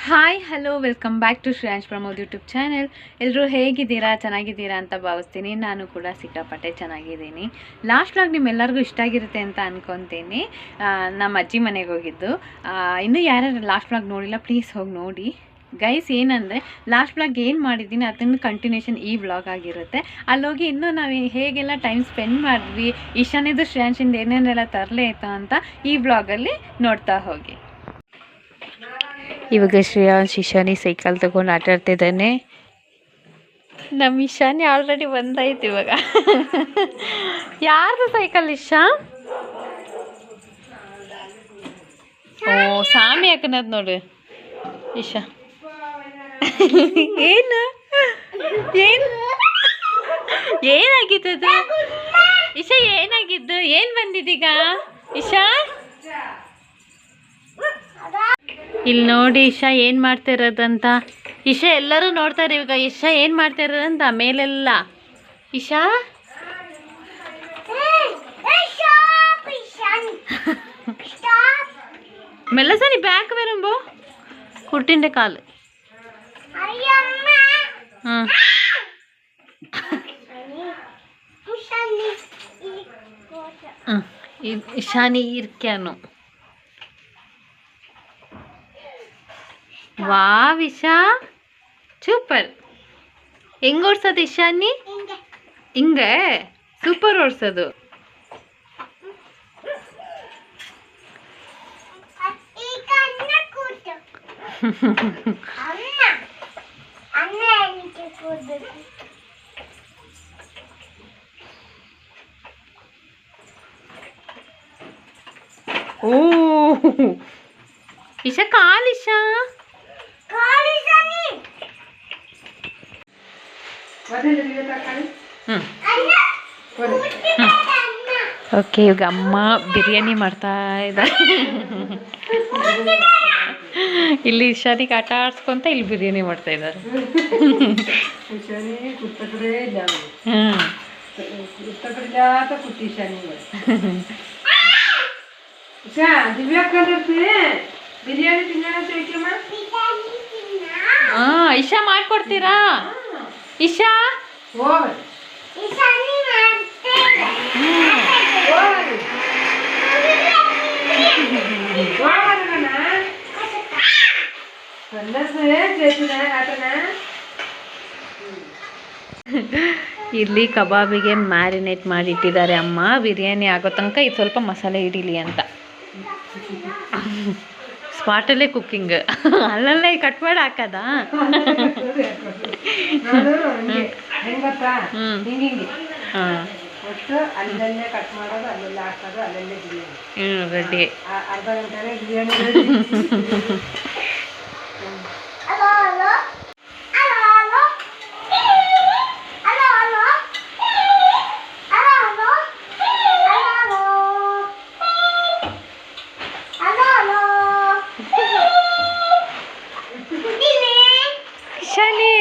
Hi hello welcome back to Shreyansh Pramod YouTube channel. ಎಲ್ಲರೂ ಹೇಗಿದ್ದೀರಾ, ಚೆನ್ನಾಗಿದ್ದೀರಾ ಅಂತ ಭಾವಿಸ್ತೀನಿ. ನಾನು ಕೂಡ ಸಿಕ್ಕಾಪಟ್ಟೆ ಚೆನ್ನಾಗಿದ್ದೀನಿ. ಲಾಸ್ಟ್ ವ್ಲಾಗ್ ನಿಮ್ಮೆಲ್ಲರಿಗೂ ಇಷ್ಟ ಆಗಿರುತ್ತೆ ಅಂತ ಅನ್ಕೊತೀನಿ. ನಮ್ಮ ಅಜ್ಜಿ ಮನೆಗೆ ಹೋಗಿದ್ದು. ಇನ್ನೂ ಯಾರ್ಯಾರು ಲಾಸ್ಟ್ ವ್ಲಾಗ್ ನೋಡಿಲ್ಲ ಪ್ಲೀಸ್ ಹೋಗಿ ನೋಡಿ ಗೈಸ್. ಏನಂದರೆ ಲಾಸ್ಟ್ ವ್ಲಾಗ್ ಏನು ಮಾಡಿದ್ದೀನಿ ಅದನ್ನು ಕಂಟಿನ್ಯೂಷನ್ ಈ ವ್ಲಾಗ್ ಆಗಿರುತ್ತೆ. ಅಲ್ಲೋಗಿ ಇನ್ನೂ ನಾವು ಹೇಗೆಲ್ಲ ಟೈಮ್ ಸ್ಪೆಂಡ್ ಮಾಡಿದ್ವಿ, ಇಶಾನಿದು ಶ್ರೇಯಾಂಶಿಂದ ಏನೇನೆಲ್ಲ ತರಲೇ ಇತ್ತು ಅಂತ ಈ ವ್ಲಾಗಲ್ಲಿ ನೋಡ್ತಾ ಹೋಗಿ. ಇವಾಗ ಶ್ರೇಯಾಂಶ್ ಇಶಾನಿ ಸೈಕಲ್ ತಗೊಂಡು ಆಟ ಆಡ್ತಿದ್ದಾನೆ. ನಮ್ಮ ಇಶಾನಿ ಆಲ್ರೆಡಿ ಬಂದಾಯ್ತು ಇವಾಗ. ಯಾರ್ದು ಸೈಕಲ್ ಇಶಾ? ಓ ಸಾಮಿ ಹಾಕನದ್ ನೋಡು ಇಶಾ. ಏನು ಏನು ಏನಾಗಿದ್ದದು ಇಶಾ? ಏನಾಗಿದ್ದು? ಏನು ಬಂದಿದ್ದೀಗ ಇಶಾ? ಇಲ್ಲಿ ನೋಡಿ ಇಶಾ ಏನು ಮಾಡ್ತಾ ಇರೋದಂತ. ಇಶಾ ಎಲ್ಲರೂ ನೋಡ್ತಾರೆ ಇವಾಗ ಇಶಾ ಏನು ಮಾಡ್ತಾ ಇರೋದಂತ ಮೇಲೆಲ್ಲ. ಇಶಾ మెల్లసని బ్యాక్ വരുമ്പോ കുട്ടിന്റെ കാല്. ഇഷാനി ഇരിക്കാനോ? Wow Isha super. ಹೆಂಗೆ ಓಡಿಸೋದು ಇಶಾನಿ? ಹಿಂಗೆ ಸೂಪರ್ ಓಡಿಸೋದು. ಓ ಇಶಾ ಕಾಲ್ ಇಶಾ. ಓಕೆ ಇವಾಗ ಅಮ್ಮ ಬಿರಿಯಾನಿ ಮಾಡ್ತಾ ಇದ್ದಾರೆ. ಇಲ್ಲಿ ಇಶಾನಿಗೆ ಆಟ ಆಡ್ಸ್ಕೊಂತ ಇಲ್ಲಿ ಬಿರಿಯಾನಿ ಮಾಡ್ತಾ ಇದ್ದಾರೆ. ಇಶಾ ಮಾಡ್ಕೊಡ್ತೀರಾ ಇಶಾ? ಇಲ್ಲಿ ಕಬಾಬಿಗೆ ಮ್ಯಾರಿನೇಟ್ ಮಾಡಿಟ್ಟಿದ್ದಾರೆ ಅಮ್ಮ. ಬಿರಿಯಾನಿ ಆಗೋ ತನಕ ಇದು ಸ್ವಲ್ಪ ಮಸಾಲೆ ಹಿಡೀಲಿ ಅಂತ. ಸ್ಪಾಟಲ್ಲೇ ಕುಕ್ಕಿಂಗ್, ಅಲ್ಲಲ್ಲೇ ಕಟ್ ಮಾಡಿ ಹಾಕದಾ? ರೆಡಿ. ಇಶಾನಿ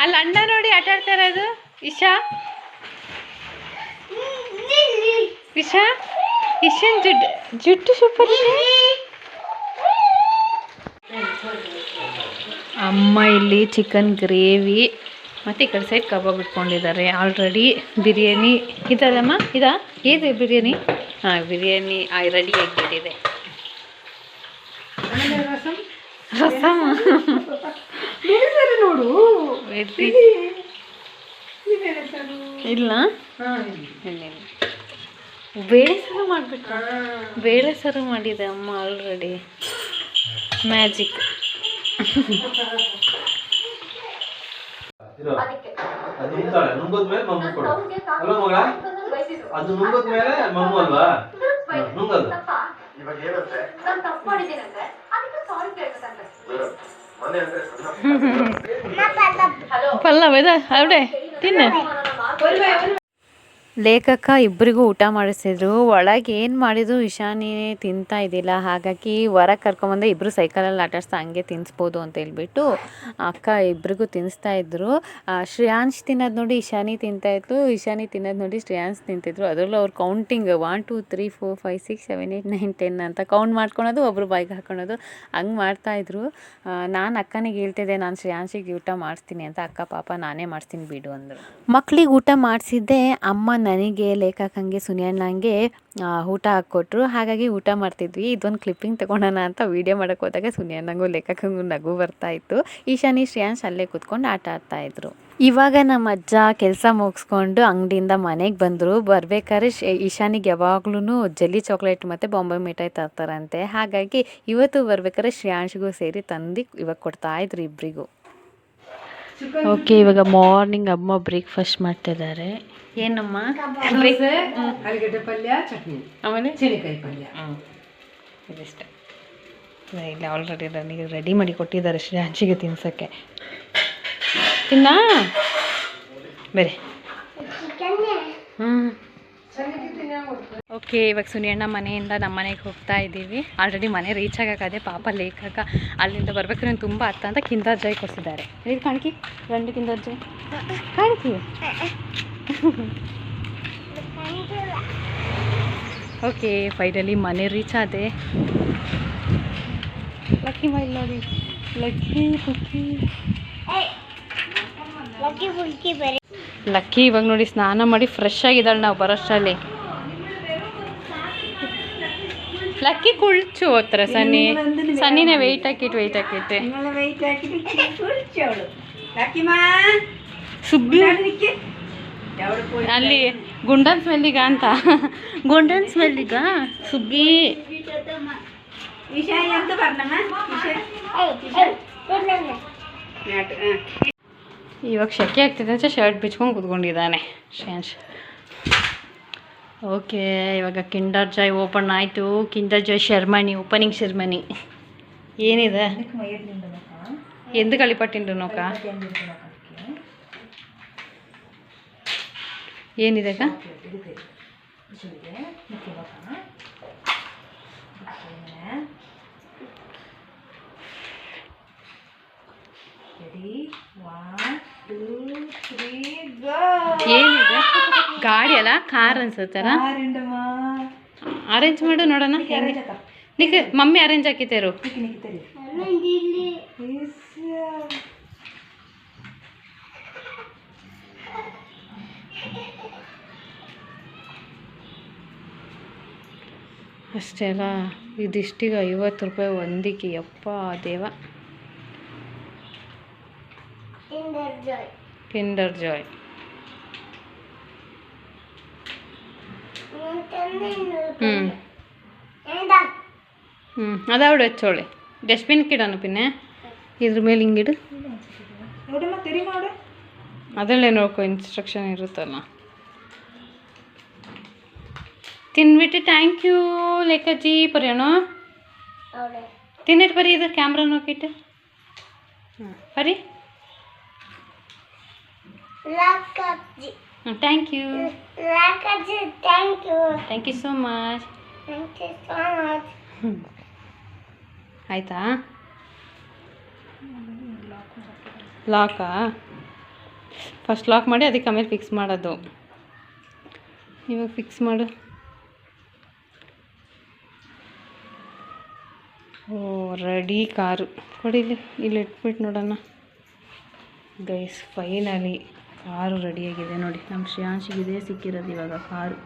ಅಲ್ಲಿ ಅಣ್ಣ ನೋಡಿ ಆಟ ಆಡ್ತಾ ಇರೋದು ಇಶಾ. ಇಶಾ ಇಶಾನ್ ಜುಟ್ಟು ಸೂಪರ್ ಇದೆ. ಅಮ್ಮ ಇಲ್ಲಿ ಚಿಕನ್ ಗ್ರೇವಿ ಮತ್ತು ಈ ಕಡೆ ಸೈಡ್ ಕಬಾಬ್ ಇಟ್ಕೊಂಡಿದ್ದಾರೆ. ಆಲ್ರೆಡಿ ಬಿರಿಯಾನಿ ಇದಲ್ಲಮ್ಮ, ಇದಾ ಏದು ಬಿರಿಯಾನಿ? ಹಾಂ ಬಿರಿಯಾನಿ ರೆಡಿ ಆಗಿಬಿಟ್ಟಿದೆ. ರಸಮ್ ನೋಡು ಇಲ್ಲ ಬೇಳೆ ಸಾರು ಮಾಡಬೇಕು. ಬೇಳೆ ಸಾರು ಮಾಡಿದೆ ಅಮ್ಮ ಆಲ್ರೆಡಿ. ಮ್ಯಾಜಿಕ್. ಪಲ್ಲವ ಇದೆ ಅವಡೆ ತಿನ್ನು. ಲೇಖಕ ಇಬ್ಬರಿಗೂ ಊಟ ಮಾಡಿಸಿದ್ರು. ಒಳಗೆ ಏನು ಮಾಡಿದ್ರು ಇಶಾನಿ ತಿಂತಾ ಇದ್ದಿಲ್ಲ. ಹಾಗಾಗಿ ಹೊರಗೆ ಕರ್ಕೊಂಬಂದೆ, ಇಬ್ಬರು ಸೈಕಲಲ್ಲಿ ಆಟಾಡ್ಸ್ತಾ ಹಂಗೆ ತಿನ್ನಿಸ್ಬೋದು ಅಂತ ಹೇಳ್ಬಿಟ್ಟು ಅಕ್ಕ ಇಬ್ರಿಗೂ ತಿನ್ನಿಸ್ತಾ ಇದ್ರು. ಶ್ರೇಯಾಂಶ್ ತಿನ್ನೋದು ನೋಡಿ ಇಶಾನಿ ತಿಂತಾಯಿತ್ತು, ಇಶಾನಿ ತಿನ್ನೋದು ನೋಡಿ ಶ್ರೇಯಾಂಶ್ ತಿಂತಿದ್ರು. ಅದರಲ್ಲೂ ಅವ್ರು ಕೌಂಟಿಂಗ್ 1 2 3 4 5 6 7 8 9 10 ಅಂತ ಕೌಂಟ್ ಮಾಡ್ಕೊಳೋದು, ಒಬ್ಬರು ಬಾಯಿಗೆ ಹಾಕೊಳೋದು, ಹಂಗೆ ಮಾಡ್ತಾಯಿದ್ರು. ನಾನು ಅಕ್ಕನಿಗೆ ಹೇಳ್ತಿದ್ದೆ, ನಾನು ಶ್ರೇಯಾಂಶಿಗೆ ಊಟ ಮಾಡಿಸ್ತೀನಿ ಅಂತ. ಅಕ್ಕ ಪಾಪ ನಾನೇ ಮಾಡಿಸ್ತೀನಿ ಬಿಡು ಅಂದರು. ಮಕ್ಳಿಗೆ ಊಟ ಮಾಡಿಸಿದ್ದೆ. ಅಮ್ಮ ನನಗೆ, ಲೇಖಕಂಗೆ, ಸುನಿಯಣ್ಣಂಗೆ ಊಟ ಹಾಕ್ಕೊಟ್ರು. ಹಾಗಾಗಿ ಊಟ ಮಾಡ್ತಿದ್ವಿ. ಇದೊಂದು ಕ್ಲಿಪ್ಪಿಂಗ್ ತೊಗೊಳೋಣ ಅಂತ ವೀಡಿಯೋ ಮಾಡೋಕ್ಕೆ ಹೋದಾಗ ಸುನಿಯಣ್ಣಂಗೂ ಲೇಖಕಂಗೂ ನಗು ಬರ್ತಾಯಿತ್ತು. ಈಶಾನಿ ಶ್ರೇಯಾಂಶ್ ಅಲ್ಲೇ ಕೂತ್ಕೊಂಡು ಆಟ ಆಡ್ತಾಯಿದ್ರು. ಇವಾಗ ನಮ್ಮ ಅಜ್ಜ ಕೆಲಸ ಮುಗಿಸ್ಕೊಂಡು ಅಂಗಡಿಯಿಂದ ಮನೆಗೆ ಬಂದರು. ಬರ್ಬೇಕಾದ್ರೆ ಈಶಾನಿಗೆ ಯಾವಾಗ್ಲೂ ಜೆಲ್ಲಿ ಚಾಕ್ಲೇಟ್ ಮತ್ತು ಬಾಂಬೆ ಮಿಠಾಯಿ ತರ್ತಾರಂತೆ. ಹಾಗಾಗಿ ಇವತ್ತು ಬರ್ಬೇಕಾದ್ರೆ ಶ್ರೇಯಾಂಶ್ಗೂ ಸೇರಿ ತಂದು ಇವಾಗ ಕೊಡ್ತಾಯಿದ್ರು ಇಬ್ಬರಿಗೂ. ಓಕೆ, ಇವಾಗ ಮಾರ್ನಿಂಗ್ ಅಮ್ಮ ಬ್ರೇಕ್ಫಾಸ್ಟ್ ಮಾಡ್ತಿದ್ದಾರೆ. ಏನಮ್ಮ? ಆಲೂಗಡ್ಡೆ ಪಲ್ಯ, ಚಟ್ನಿ, ಆಮೇಲೆ ಚೀನಿಕಾಯಿ ಪಲ್ಯ. ಇದಿಷ್ಟ ಇಲ್ಲ, ಆಲ್ರೆಡಿ ನನಗೆ ರೆಡಿ ಮಾಡಿ ಕೊಟ್ಟಿದ್ದಾರೆ ಶ್ರೇಯಾಂಶಿಗೆ ತಿನ್ಸೋಕ್ಕೆ. ತಿನ್ನ ಬೇರೆ. ಓಕೆ, ಇವಾಗ ಸುನಿಯಣ್ಣ ಮನೆಯಿಂದ ನಮ್ಮ ಮನೆಗೆ ಹೋಗ್ತಾ ಇದ್ದೀವಿ. ಆಲ್ರೆಡಿ ಮನೆ ರೀಚ್ ಆಗೋಕ್ಕದೆ. ಪಾಪ ಲೇಖಕ ಅಲ್ಲಿಂದ ಬರ್ಬೇಕಾದ್ರೆ ತುಂಬ ಅತ್ತ ಅಂತ ಕಿಂಡರ್ ಜಾಯ್ ಕೊಡಿಸಿದ್ದಾರೆ. ಇದು ಕಾಣಿಕಿ, 2 ಕಿಂಡರ್ ಜಾಯ್ ಕಾಣಿಕಿ. ಓಕೆ, ಫೈನಲಿ ಮನೆ ರೀಚ್ ಆದೆ. ಲಕ್ಕಿ ಮೈ ನೋಡಿ, ಲಕ್ಕಿ ಇವಾಗ ನೋಡಿ ಸ್ನಾನ ಮಾಡಿ ಫ್ರೆಶ್ ಆಗಿದ್ದಾಳೆ. ನಾವು ಬರೋಷ್ಟರಲ್ಲಿ ಲಕ್ಕಿ ಕುಳ್ಚು ಹತ್ರ ಸನ್ನಿನೇ ವೆಯ್ಟ್ ಹಾಕಿಟ್ಟು ಸುಬ್ಬಿ ಅಲ್ಲಿ ಗುಂಡನ್ ಸ್ಮೆಲ್ಲಿಗ ಅಂತ, ಗುಂಡನ್ ಸ್ಮೆಲ್ಲಿಗ ಸುಬ್ಬಿ. ಇವಾಗ ಶೆಕೆ ಆಗ್ತಿದೆ ಅಂತ ಶರ್ಟ್ ಬಿಚ್ಕೊಂಡು ಕೂತ್ಕೊಂಡಿದ್ದಾನೆ ಶ್ರೇಯಾಂಶ್. ಓಕೆ, ಇವಾಗ ಕಿಂಡರ್ ಜಾಯ್ ಓಪನ್ ಆಯಿತು. ಕಿಂಡರ್ ಜಾಯ್ ಶರ್ಮನಿ, ಓಪನಿಂಗ್ ಶರ್ಮನಿ ಏನಿದೆ? ಎಂದು ಕಳಿಪಟ್ಟಿಂಡು ನೋಕ ಏನಿದೆ ಅಕ್ಕ? ಏನಿದೆ? ಗಾಡಿ ಅಲ್ಲ, ಕಾರ್ ಅನ್ಸುತ್ತಲ್ಲ. ಅರೇಂಜ್ ಮಾಡು ನೋಡೋಣ. ನಿಕ್ಕೆ ಮಮ್ಮಿ ಅರೇಂಜ್ ಹಾಕಿತೇರು. ಅಷ್ಟೇ ಅಲ್ಲ, ಇದಿಷ್ಟಿಗೆ 50 ರೂಪಾಯಿ ಒಂದಿಕ್ಕೆ. ಯಪ್ಪ ದೇವ. ಕಿಂಡರ್ ಜಾಯ್ അതവിടെ വെച്ചോളെ. ഡസ്റ്റ്ബിൻ ഇടാനോ പിന്നെ ಇದ್ರ ಮೇಲೆ ಹಿಂಗಿಡು. ಅದರಲ್ಲೇ ನೋಡ್ಕೊ, ಇನ್ಸ್ಟ್ರಕ್ಷನ್ ಇರುತ್ತಲ್ಲ. ತಿನ್ಬಿಟ್ಟು ಥ್ಯಾಂಕ್ ಯು ಲೇಖಾಜಿ ಪರ್ಯಾಣೋ. ತಿನ್ನಿಟ್ಟು ಬರೀ, ಇದು ಕ್ಯಾಮ್ರಾ ನೋಕಿಟ್ಟು ಬರೀ. Thank you, thank you so much. ಆಯಿತಾ? ಲಾಕಾ? ಫಸ್ಟ್ ಲಾಕ್ ಮಾಡಿ ಅದಕ್ಕೆ ಆಮೇಲೆ ಫಿಕ್ಸ್ ಮಾಡೋದು. ಇವಾಗ ಫಿಕ್ಸ್ ಮಾಡು. ಓ ರೆಡಿ ಕಾರು ಕೊಡಿ. ಇಲ್ಲಿ ಇಟ್ಬಿಟ್ಟು ನೋಡೋಣ ಗೈಸ್. ಫೈನಲಿ ಕಾರು ರೆಡಿಯಾಗಿದೆ ನೋಡಿ. ನಮ್ಮ ಶ್ರೇಯಾಂಶಿಗಿದೆ ಸಿಕ್ಕಿರೋದು ಇವಾಗ ಕಾರು.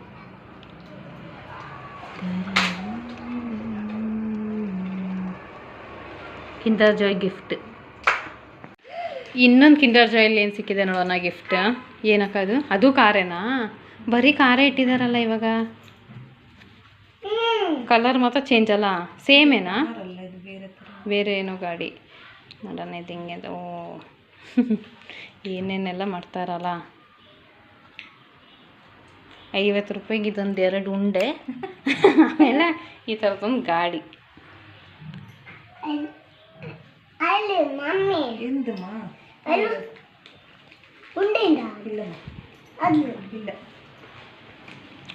Kinder Joy gift. ಇನ್ನೊಂದು ಕಿಂಡರ್ ಜಾಯಲ್ಲಿ ಏನು ಸಿಕ್ಕಿದೆ ನೋಡೋಣ ಗಿಫ್ಟ್. ಏನಕ್ಕದು? ಅದು ಕಾರೇನಾ? ಬರೀ ಕಾರೇ ಇಟ್ಟಿದ್ದಾರಲ್ಲ ಇವಾಗ. ಕಲರ್ ಮಾತ್ರ ಚೇಂಜ್ ಅಲ್ಲ, ಸೇಮೇನಾ? ಬೇರೆ ಏನೋ ಗಾಡಿ ನೋಡೋಣ. ಇದು ಹಿಂಗೆ ಓ ಏನೇನೆಲ್ಲ ಮಾಡ್ತಾರಲ್ಲ. 50 ರೂಪಾಯಿಗೆ ಇದೊಂದು 2 ಉಂಡೆ, ಆಮೇಲೆ ಈ ಥರದೊಂದು ಗಾಡಿ.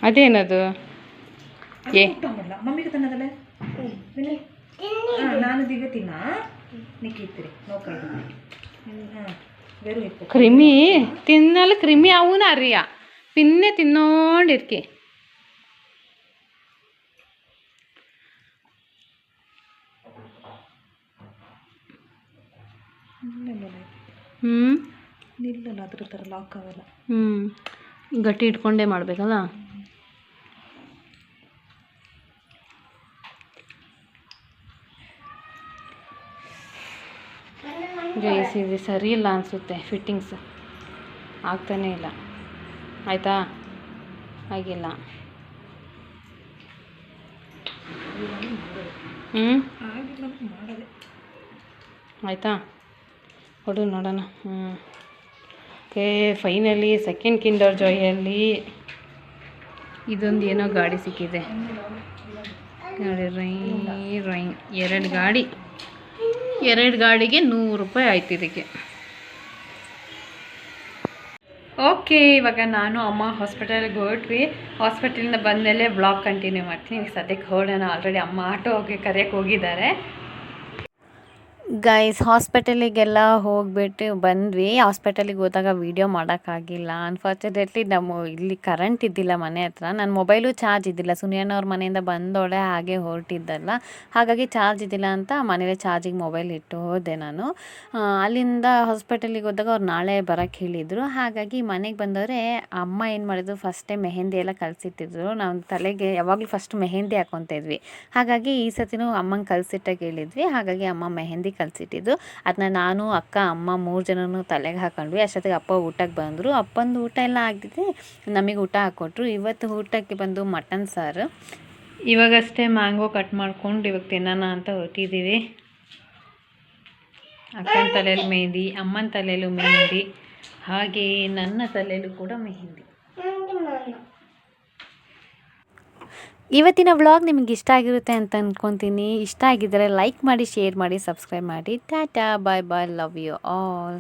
ಅದೇನದು ಏ ಮಮ್ಮಿಗೆ ತನ್ನದಲ್ಲ ನಾನು ದಿಗ ತಿನ್ನ ನಿಕ್ಕಿತ್ರಿ ನೋಕಾಯ್ತು ಬೇರೆ ಇತ್ತು ಕ್ರಿಮಿ ತಿನ್ನಲು ಕ್ರಿಮಿ ಅವನ ಅರಿಯ ಪಿನ್ನೆ ತಿನ್ನೋണ്ടിರ್ಕಿ ನಿಲ್ಲಲ್ಲ ಅದ್ರ ಥರ ಲಾಕ್ ಆಗಲ್ಲ ಗಟ್ಟಿ ಇಟ್ಕೊಂಡೇ ಮಾಡಬೇಕಲ್ಲ ಗೈಸ್ ಇದು ಸರಿ ಇಲ್ಲ ಅನಿಸುತ್ತೆ ಫಿಟ್ಟಿಂಗ್ಸ್ ಆಗ್ತಾನೇ ಇಲ್ಲ ಆಯಿತಾ ಆಗಿಲ್ಲ ಆಯಿತಾ ಕೊಡು ನೋಡೋಣ ಓಕೆ ಫೈನಲಿ ಸೆಕೆಂಡ್ ಕಿಂಡರ್ ಜಾಯಲ್ಲಿ ಇದೊಂದು ಏನೋ ಗಾಡಿ ಸಿಕ್ಕಿದೆ ನೋಡಿ ರೈ ಎರಡು ಗಾಡಿಗೆ 100 ರೂಪಾಯಿ ಆಯ್ತು ಇದಕ್ಕೆ ಓಕೆ ಇವಾಗ ನಾನು ಅಮ್ಮ ಹಾಸ್ಪಿಟಲ್ಗೆ ಹೊರಟ್ವಿ ಹಾಸ್ಪಿಟಲಿಂದ ಬಂದಮೇಲೆ ಬ್ಲಾಗ್ ಕಂಟಿನ್ಯೂ ಮಾಡ್ತೀನಿ ಸದ್ಯಕ್ಕೆ ಹೊರಡೋಣ ಆಲ್ರೆಡಿ ಅಮ್ಮ ಆಟೋಗೆ ಕರೆಯೋಕ್ಕೆ ಹೋಗಿದ್ದಾರೆ ಗೈಸ್ ಹಾಸ್ಪಿಟಲಿಗೆಲ್ಲ ಹೋಗ್ಬಿಟ್ಟು ಬಂದ್ವಿ ಹಾಸ್ಪಿಟಲಿಗೆ ಹೋದಾಗ ವೀಡಿಯೋ ಮಾಡೋಕ್ಕಾಗಿಲ್ಲ ಅನ್ಫಾರ್ಚುನೇಟ್ಲಿ ಇಲ್ಲಿ ಕರೆಂಟ್ ಇದ್ದಿಲ್ಲ ಮನೆ ಹತ್ರ ನನ್ನ ಮೊಬೈಲು ಚಾರ್ಜ್ ಇದ್ದಿಲ್ಲ ಸುನಿಯಣ್ಣವ್ರ ಮನೆಯಿಂದ ಬಂದೋಳೆ ಹಾಗೆ ಹೊರಟಿದ್ದಲ್ಲ ಹಾಗಾಗಿ ಚಾರ್ಜ್ ಇದ್ದಿಲ್ಲ ಅಂತ ಮನೇಲಿ ಚಾರ್ಜಿಗೆ ಮೊಬೈಲ್ ಇಟ್ಟು ಹೋದೆ ನಾನು ಅಲ್ಲಿಂದ ಹಾಸ್ಪಿಟಲಿಗೆ ಹೋದಾಗ ಅವ್ರು ನಾಳೆ ಬರೋಕ್ಕೆ ಹೇಳಿದರು ಹಾಗಾಗಿ ಮನೆಗೆ ಬಂದವರೆ ಅಮ್ಮ ಏನು ಮಾಡಿದ್ರು ಫಸ್ಟೇ ಮೆಹಂದಿ ಎಲ್ಲ ಕಲಿಸಿಟ್ಟಿದ್ರು ನಾವು ತಲೆಗೆ ಯಾವಾಗಲೂ ಫಸ್ಟ್ ಮೆಹಂದಿ ಹಾಕ್ಕೊತಾ ಇದ್ವಿ ಹಾಗಾಗಿ ಈ ಸತಿನೂ ಅಮ್ಮಂಗೆ ಕಲಿಸಿಟ್ಟಾಗ ಹೇಳಿದ್ವಿ ಹಾಗಾಗಿ ಅಮ್ಮ ಮೆಹಂದಿ ಕಲಿಸಿಟ್ಟಿದ್ದು ಅದನ್ನ ನಾನು ಅಕ್ಕ ಅಮ್ಮ 3 ಜನನೂ ತಲೆಗೆ ಹಾಕೊಂಡ್ವಿ ಅಷ್ಟೊತ್ತಿಗೆ ಅಪ್ಪ ಊಟಕ್ಕೆ ಬಂದರು ಅಪ್ಪಂದು ಊಟ ಎಲ್ಲ ಆಗ್ತಿದೆ ನಮಗೆ ಊಟ ಹಾಕ್ಕೊಟ್ರು ಇವತ್ತು ಊಟಕ್ಕೆ ಬಂದು ಮಟನ್ ಸಾರು ಇವಾಗಷ್ಟೇ ಮ್ಯಾಂಗೋ ಕಟ್ ಮಾಡ್ಕೊಂಡು ಇವಾಗ ತಿನ್ನೋಣ ಅಂತ ಹೊರಟಿದ್ದೀವಿ ಅಕ್ಕನ ತಲೆಯಲ್ಲಿ ಮೆಹಂದಿ ಅಮ್ಮನ ತಲೆಯಲ್ಲೂ ಮೆಹಂದಿ ಹಾಗೆ ನನ್ನ ತಲೆಯಲ್ಲೂ ಕೂಡ ಮೆಹಂದಿ ಇವತ್ತಿನ ವ್ಲಾಗ್ ನಿಮಗೆ ಇಷ್ಟ ಆಗಿರುತ್ತೆ ಅಂತ ಅಂದ್ಕೊತೀನಿ ಇಷ್ಟ ಆಗಿದ್ದರೆ ಲೈಕ್ ಮಾಡಿ ಶೇರ್ ಮಾಡಿ ಸಬ್ಸ್ಕ್ರೈಬ್ ಮಾಡಿ ಟಾಟಾ ಬಾಯ್ ಬಾಯ್ ಲವ್ ಯು ಆಲ್